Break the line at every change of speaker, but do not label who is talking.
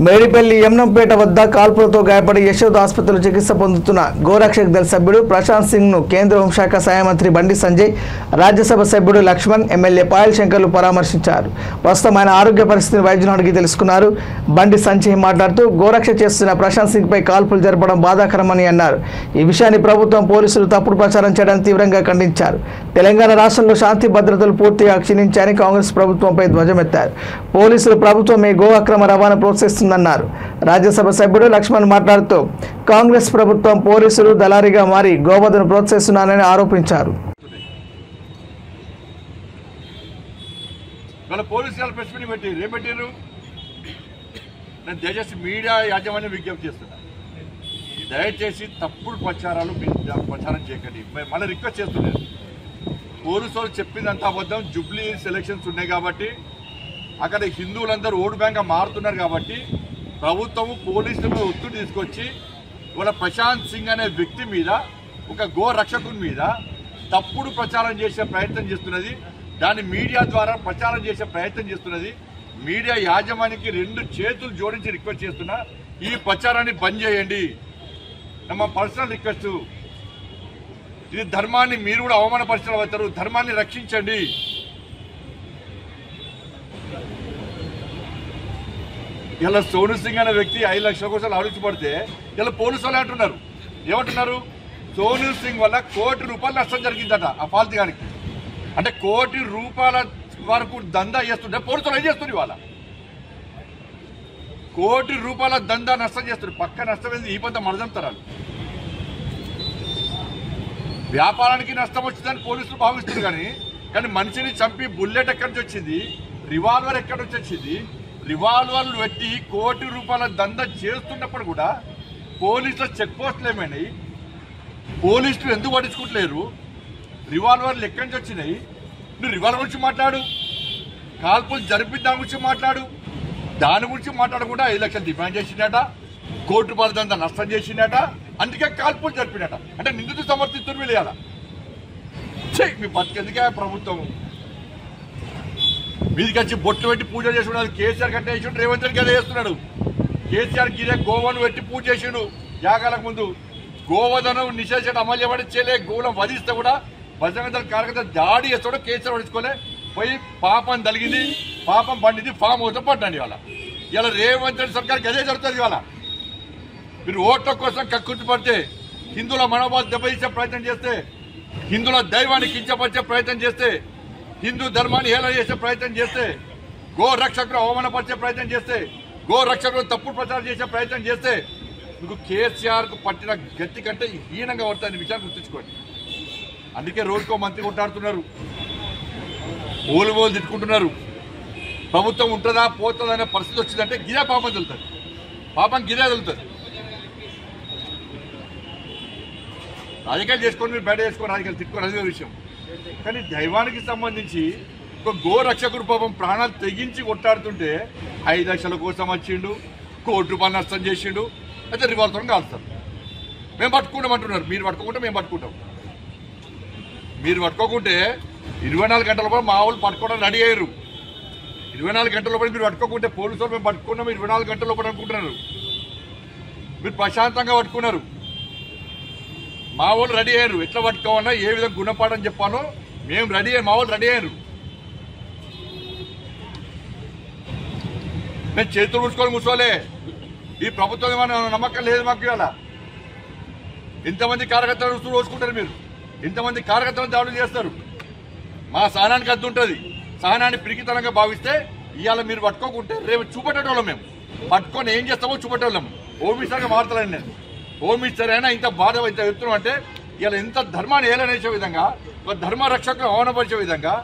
మేడిపల్లి యమునంపేట వద్ద కాల్పులతో గాయపడి యశోద ఆసుపత్రిలో చికిత్స పొందుతున్న గోరక్షక్ దళ సభ్యుడు ప్రశాంత్ సింగ్ ను కేంద్ర హోంశాఖ సహాయ మంత్రి బండి సంజయ్, రాజ్యసభ సభ్యుడు లక్ష్మణ్, ఎమ్మెల్యే పాయల్ శంకర్లు పరామర్శించారు. ప్రస్తుతం ఆయన ఆరోగ్య పరిస్థితిని వైద్యులను అడిగి తెలుసుకున్నారు. బండి సంజయ్ మాట్లాడుతూ గోరక్ష చేస్తున్న ప్రశాంత్ సింగ్ పై కాల్పులు జరపడం బాధాకరమని అన్నారు. ఈ విషయాన్ని ప్రభుత్వం, పోలీసులు తప్పుడు ప్రచారం చేయడానికి తీవ్రంగా ఖండించారు. తెలంగాణ రాష్ట్రంలో శాంతి భద్రతలు పూర్తిగా క్షీణించాయని కాంగ్రెస్ ప్రభుత్వంపై ధ్వజమెత్తారు. పోలీసులు ప్రభుత్వమే గో అక్రమ రవాణా ప్రోత్సహిస్తుందన్నారు. రాజ్యసభ సభ్యుడు లక్ష్మణ్ మాట్లాడుతూ కాంగ్రెస్ ప్రభుత్వం పోలీసులు దళారీగా మారి గోవధను ప్రోత్సహిస్తున్నారని ఆరోపించారు.
మీడియా యాజమాన్యం విజ్ఞప్తి చేస్తున్నా, దయచేసి తప్పుడు ప్రచారాలు ప్రచారం చేయకండి. మళ్ళీ రిక్వెస్ట్ చేస్తున్నారు. పోలీసు వాళ్ళు చెప్పిందంతా అబద్ధం. జూబ్లీ సెలక్షన్స్ ఉన్నాయి కాబట్టి అక్కడ హిందువులందరూ ఓటు బ్యాంక్ మారుతున్నారు కాబట్టి ప్రభుత్వము పోలీసులు ఒత్తిడి తీసుకొచ్చి ఇవాళ ప్రశాంత్ సింగ్ అనే వ్యక్తి మీద, ఒక గో రక్షకుని మీద తప్పుడు ప్రచారం చేసే ప్రయత్నం చేస్తున్నది. దాన్ని మీడియా ద్వారా ప్రచారం చేసే ప్రయత్నం చేస్తున్నది. మీడియా యాజమాన్యానికి 2 చేతులు జోడించి రిక్వెస్ట్ చేస్తున్నా, ఈ ప్రచారాన్ని బంద్ చేయండి. మా పర్సనల్ రిక్వెస్ట్. ఇది ధర్మాన్ని మీరు కూడా అవమానపరిచిన అవుతారు. ధర్మాన్ని రక్షించండి. ఇలా సోను సింగ్ అనే వ్యక్తి 5 లక్షల కోసం ఆలోచించబడితే ఇలా పోలీసు వాళ్ళు అంటున్నారు. ఏమంటున్నారు? సోను సింగ్ వల్ల ₹1 కోటి నష్టం జరిగిందట ఆ ఫాల్తుగానికి. అంటే ₹1 కోటి వరకు దందా చేస్తుంటే పోలీసులు ఏం చేస్తుంది? ఇవాళ ₹1 కోటి దందా నష్టం చేస్తుంది. పక్క నష్టం ఏంది? ఈ పంత మడదంతరాలు. వ్యాపారానికి నష్టం వచ్చిందని పోలీసులు భావిస్తున్నారు. కానీ మనిషిని చంపి బుల్లెట్ ఎక్కడి నుంచి వచ్చింది? రివాల్వర్ ఎక్కడి నుంచి వచ్చింది? రివాల్వర్లు పెట్టి ₹1 కోటి దందా చేస్తున్నప్పుడు కూడా పోలీసుల చెక్ పోస్టులు ఏమైనాయి? పోలీసులు ఎందుకు పట్టించుకుంటలేరు? రివాల్వర్లు ఎక్కడి నుంచి వచ్చినాయి? నువ్వు రివాల్వర్ గురించి మాట్లాడు, కాల్పులు జరిపి దాని గురించి మాట్లాడు. దాని గురించి మాట్లాడకుండా 5 లక్షలు డిమాండ్ చేసిందట, ₹1 కోటి దందా నష్టం చేసిందట, అందుకే కాల్పులు జరిపినట. అంటే నిందితులు సమర్థిస్తున్నారు వీళ్ళ. మీ బతికెందుకే ప్రభుత్వం? మీదికి వచ్చి బొట్లు పెట్టి పూజ చేసుకున్నాడు. కేసీఆర్ కట్టే చేసిండు, రేవంత్ రెడ్డి గదే చేస్తున్నాడు. కేసీఆర్ గిరే గోవను పెట్టి పూజ చేసిండు. యాగాలకు ముందు గోవధను నిషేధించడం అమలు చేయబడి గోవులను వధిస్తే కూడా బజరంగ దళ కార్యకర్తలు దాడి చేస్తాడు. కేసీఆర్ పడుచుకోలే. పోయి పాపం తలిగింది, పాపం పండింది, ఫామ్ హౌస్ పడ్డండి. ఇవాళ రేవంత్ రెడ్డి సర్కార్ గదే జరుగుతుంది. ఇవాళ మీరు ఓట్ల కోసం కక్కుర్తి పడితే, హిందువుల మనోభావాలు దెబ్బతీసే ప్రయత్నం చేస్తే, హిందువుల దైవాన్ని కించపరిచే ప్రయత్నం చేస్తే, హిందూ ధర్మాన్ని హేళన చేసే ప్రయత్నం చేస్తే, గో రక్షకులు అవమానపరిచే ప్రయత్నం చేస్తే, గో రక్షకులు తప్పుడు ప్రచారం చేసే ప్రయత్నం చేస్తే మీకు కేసీఆర్ కు పట్టిన గట్టి కంటే హీనంగా పడుతుంది విషయాన్ని గుర్తుంచుకోండి. అందుకే రోజుకో మంత్రి కొట్టాడుతున్నారు, ఓలు తిట్టుకుంటున్నారు. ప్రభుత్వం ఉంటుందా పోతుందా అనే పరిస్థితి వచ్చిందంటే గిదే పాపం తెలుస్తుంది. పాపం గిదే తెలుస్తుంది. రాజకీయాలు చేసుకొని మీరు బయట చేసుకొని రాజకీయాలు తిట్టుకోని అదే విషయం. కానీ దైవానికి సంబంధించి ఒక గో రక్షకుడు పాపం ప్రాణాలు తెగించి కొట్టాడుతుంటే 5 లక్షల కోసం వచ్చిండు, ₹1 కోటి నష్టం చేసిండు, అయితే రివాల్వర్తో కాల్స్తారు. మేము పట్టుకుంటామంటున్నారు. మీరు పట్టుకోకుంటే మేము పట్టుకుంటాం. మీరు పట్టుకోకుంటే 24 గంటల లోపల మా వాళ్ళు పట్టుకోవడం రెడీ అయ్యారు. 24 గంటల లోపల మీరు పట్టుకోకుంటే పోలీసు వాళ్ళు మేము పట్టుకున్నాం 24 గంటల లోపల అనుకుంటున్నారు. మీరు ప్రశాంతంగా పట్టుకున్నారు. మా వాళ్ళు రెడీ అయ్యారు. ఎట్లా పట్టుకోవాలన్నా ఏ విధంగా గుణపాఠం చెప్పానో మేము రెడీ అయ్యారు. మా వాళ్ళు రెడీ అయ్యారు. నేను చేతులు ముడుచుకొని కూర్చోలే. ఈ ప్రభుత్వం ఏమైనా నమ్మకం లేదు మాకు. ఇవాళ ఇంతమంది కార్యకర్తలు రోజుకుంటారు. మీరు ఇంతమంది కార్యకర్తలను దాడులు చేస్తారు. మా సహనానికి అద్దు ఉంటుంది. సహనాన్ని పిరికితనంగా భావిస్తే ఇవాళ మీరు పట్టుకోకుంటే రేపు చూపెట్టేటోళ్ళం. మేము పట్టుకొని ఏం చేస్తామో చూపెట్టేవాళ్ళం. హోమ్ మినిస్టర్గా మారుతానండి నేను. హోమ్ మినిస్టర్ అయినా ఇంత బాధ ఇంత చెప్తున్నాం అంటే ఇలా ఇంత ధర్మాన్ని ఏలనేసే విధంగా, ధర్మ రక్షకులు అవమానపరిచే విధంగా